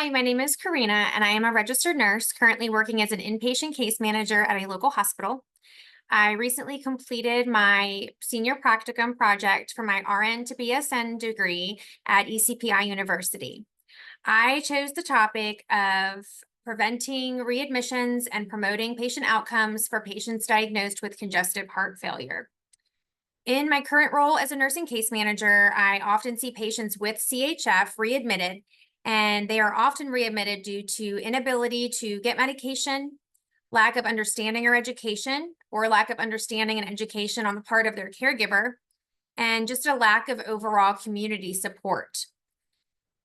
Hi, my name is Karina, and I am a registered nurse currently working as an inpatient case manager at a local hospital. I recently completed my senior practicum project for my RN to BSN degree at ECPI University. I chose the topic of preventing readmissions and promoting patient outcomes for patients diagnosed with congestive heart failure. In my current role as a nursing case manager, I often see patients with CHF readmitted, and they are often readmitted due to inability to get medication, lack of understanding or education, or lack of understanding and education on the part of their caregiver, and just a lack of overall community support.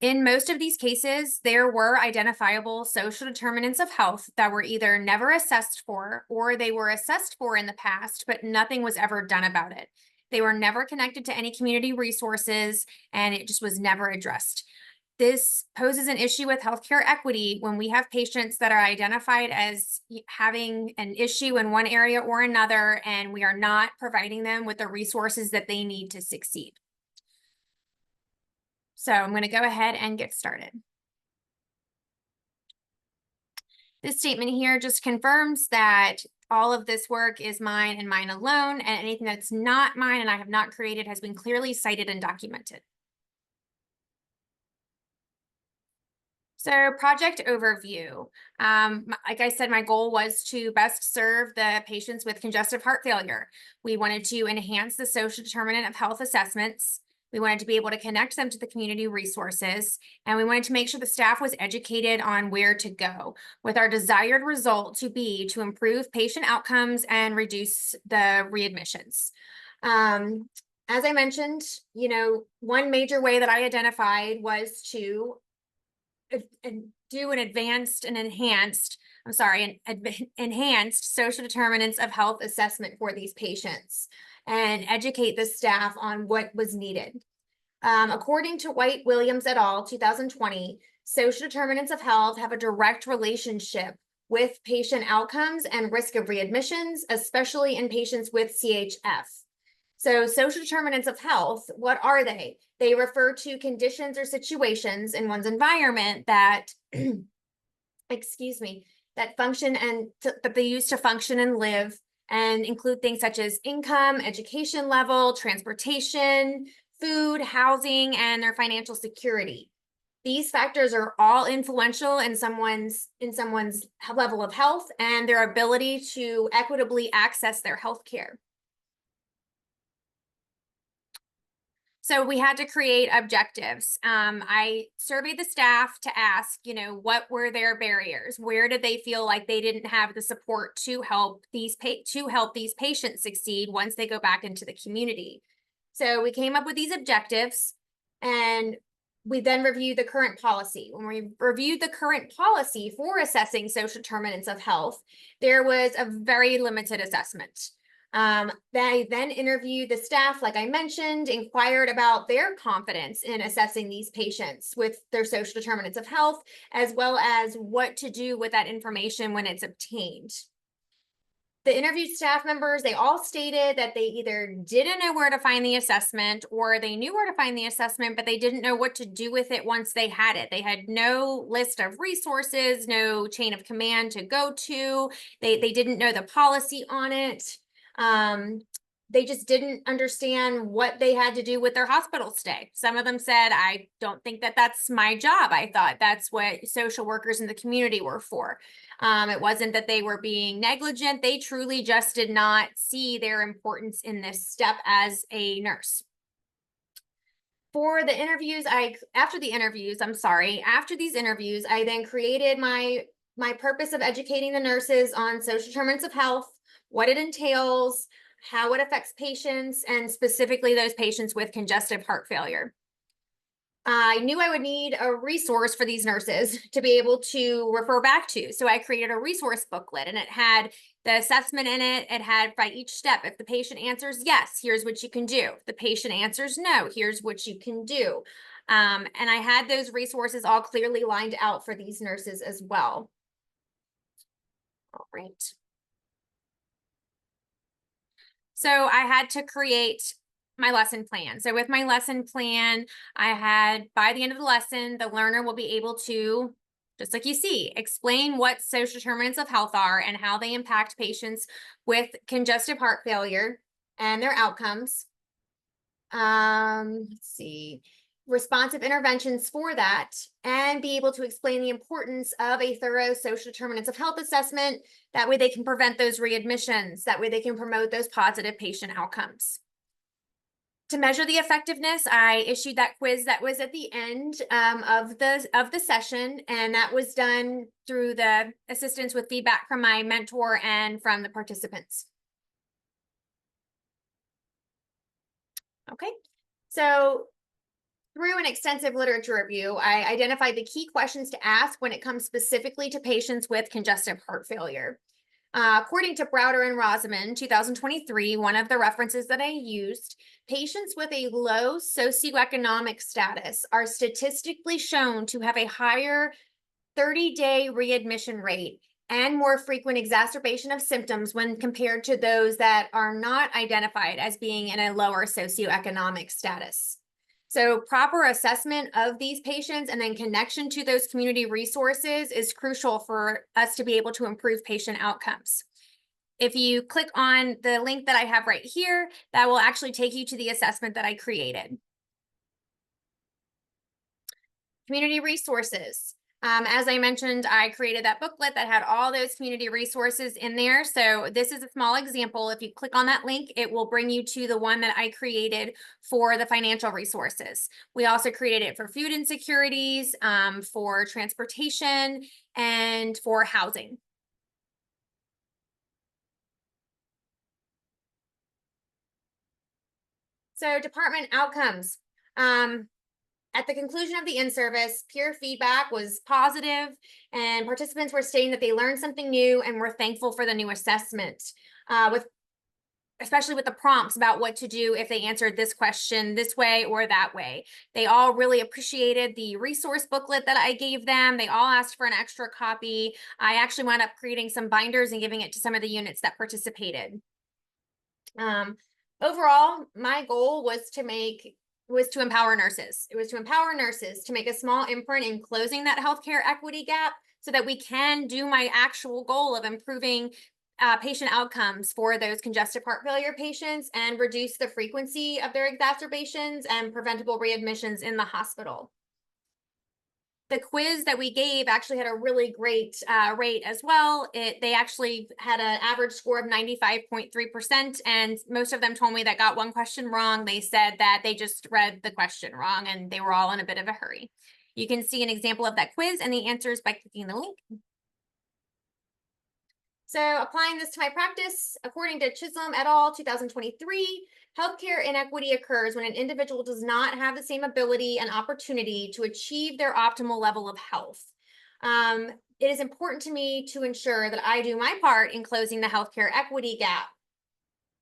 In most of these cases, there were identifiable social determinants of health that were either never assessed for or they were assessed for in the past, but nothing was ever done about it. They were never connected to any community resources, and it just was never addressed. This poses an issue with healthcare equity when we have patients that are identified as having an issue in one area or another, and we are not providing them with the resources that they need to succeed. So I'm going to go ahead and get started. This statement here just confirms that all of this work is mine and mine alone, and anything that's not mine and I have not created has been clearly cited and documented. So project overview. Like I said, my goal was to best serve the patients with congestive heart failure. We wanted to enhance the social determinant of health assessments. We wanted to be able to connect them to the community resources, and we wanted to make sure the staff was educated on where to go, with our desired result to be to improve patient outcomes and reduce the readmissions. As I mentioned, one major way that I identified was to do an enhanced social determinants of health assessment for these patients and educate the staff on what was needed. According to White, Williams et al., 2020, social determinants of health have a direct relationship with patient outcomes and risk of readmissions, especially in patients with CHF. So social determinants of health, what are they? They refer to conditions or situations in one's environment that, that function and that they use to function and live, and include things such as income, education level, transportation, food, housing, and their financial security. These factors are all influential in someone's level of health and their ability to equitably access their health care. So we had to create objectives. I surveyed the staff to ask, what were their barriers? Where did they feel like they didn't have the support to help these patients succeed once they go back into the community? So we came up with these objectives, and we then reviewed the current policy. When we reviewed the current policy for assessing social determinants of health, there was a very limited assessment. They then interviewed the staff, like I mentioned, inquired about their confidence in assessing these patients with their social determinants of health, as well as what to do with that information when it's obtained. The interviewed staff members, they all stated that they either didn't know where to find the assessment, or they knew where to find the assessment, but they didn't know what to do with it once they had it. They had no list of resources, no chain of command to go to. They didn't know the policy on it. They just didn't understand what they had to do with their hospital stay. Some of them said, I don't think that that's my job. I thought that's what social workers in the community were for. It wasn't that they were being negligent. They truly just did not see their importance in this step as a nurse. For the interviews, after these interviews, I then created my purpose of educating the nurses on social determinants of health, what it entails, how it affects patients, and specifically those patients with congestive heart failure. I knew I would need a resource for these nurses to be able to refer back to. So I created a resource booklet, and it had the assessment in it. It had by each step, if the patient answers yes, here's what you can do. If the patient answers no, here's what you can do. And I had those resources all clearly lined out for these nurses as well. All right. So I had to create my lesson plan. So with my lesson plan, I had, by the end of the lesson, the learner will be able to just like you see, explain what social determinants of health are and how they impact patients with congestive heart failure and their outcomes. Let's see, responsive interventions for that, and be able to explain the importance of a thorough social determinants of health assessment. That way they can prevent those readmissions. That way they can promote those positive patient outcomes. To measure the effectiveness, I issued that quiz that was at the end of the session, and that was done through the assistance with feedback from my mentor and from the participants. Okay, so through an extensive literature review, I identified the key questions to ask when it comes specifically to patients with congestive heart failure. According to Browder and Rosamond, 2023, one of the references that I used, patients with a low socioeconomic status are statistically shown to have a higher 30-day readmission rate and more frequent exacerbation of symptoms when compared to those that are not identified as being in a lower socioeconomic status. So proper assessment of these patients and then connection to those community resources is crucial for us to be able to improve patient outcomes. If you click on the link that I have right here, that will actually take you to the assessment that I created. Community resources. As I mentioned, I created that booklet that had all those community resources in there. So this is a small example. If you click on that link, it will bring you to the one that I created for the financial resources. We also created it for food insecurities, for transportation, and for housing. So department outcomes. At the conclusion of the in-service, peer feedback was positive, and participants were stating that they learned something new and were thankful for the new assessment, especially with the prompts about what to do if they answered this question this way or that way. They all really appreciated the resource booklet that I gave them. They all asked for an extra copy. I actually wound up creating some binders and giving it to some of the units that participated. Overall, my goal was to empower nurses. It was to empower nurses to make a small imprint in closing that healthcare equity gap so that we can do my actual goal of improving patient outcomes for those congestive heart failure patients and reduce the frequency of their exacerbations and preventable readmissions in the hospital. The quiz that we gave actually had a really great rate as well. They actually had an average score of 95.3%, and most of them told me that got one question wrong. They said that they just read the question wrong and they were all in a bit of a hurry. You can see an example of that quiz and the answers by clicking the link. So applying this to my practice, according to Chisholm et al. 2023, healthcare inequity occurs when an individual does not have the same ability and opportunity to achieve their optimal level of health. It is important to me to ensure that I do my part in closing the healthcare equity gap.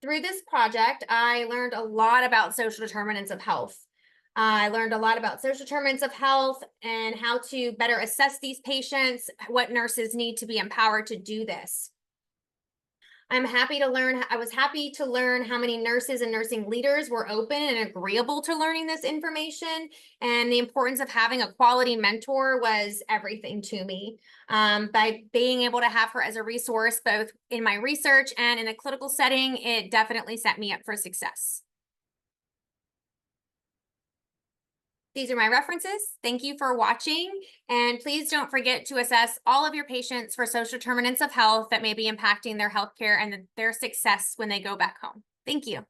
Through this project, I learned a lot about social determinants of health. I learned a lot about social determinants of health and how to better assess these patients, what nurses need to be empowered to do this. I was happy to learn how many nurses and nursing leaders were open and agreeable to learning this information, and the importance of having a quality mentor was everything to me. By being able to have her as a resource, both in my research and in a clinical setting, it definitely set me up for success. These are my references. Thank you for watching, and please don't forget to assess all of your patients for social determinants of health that may be impacting their healthcare and their success when they go back home. Thank you.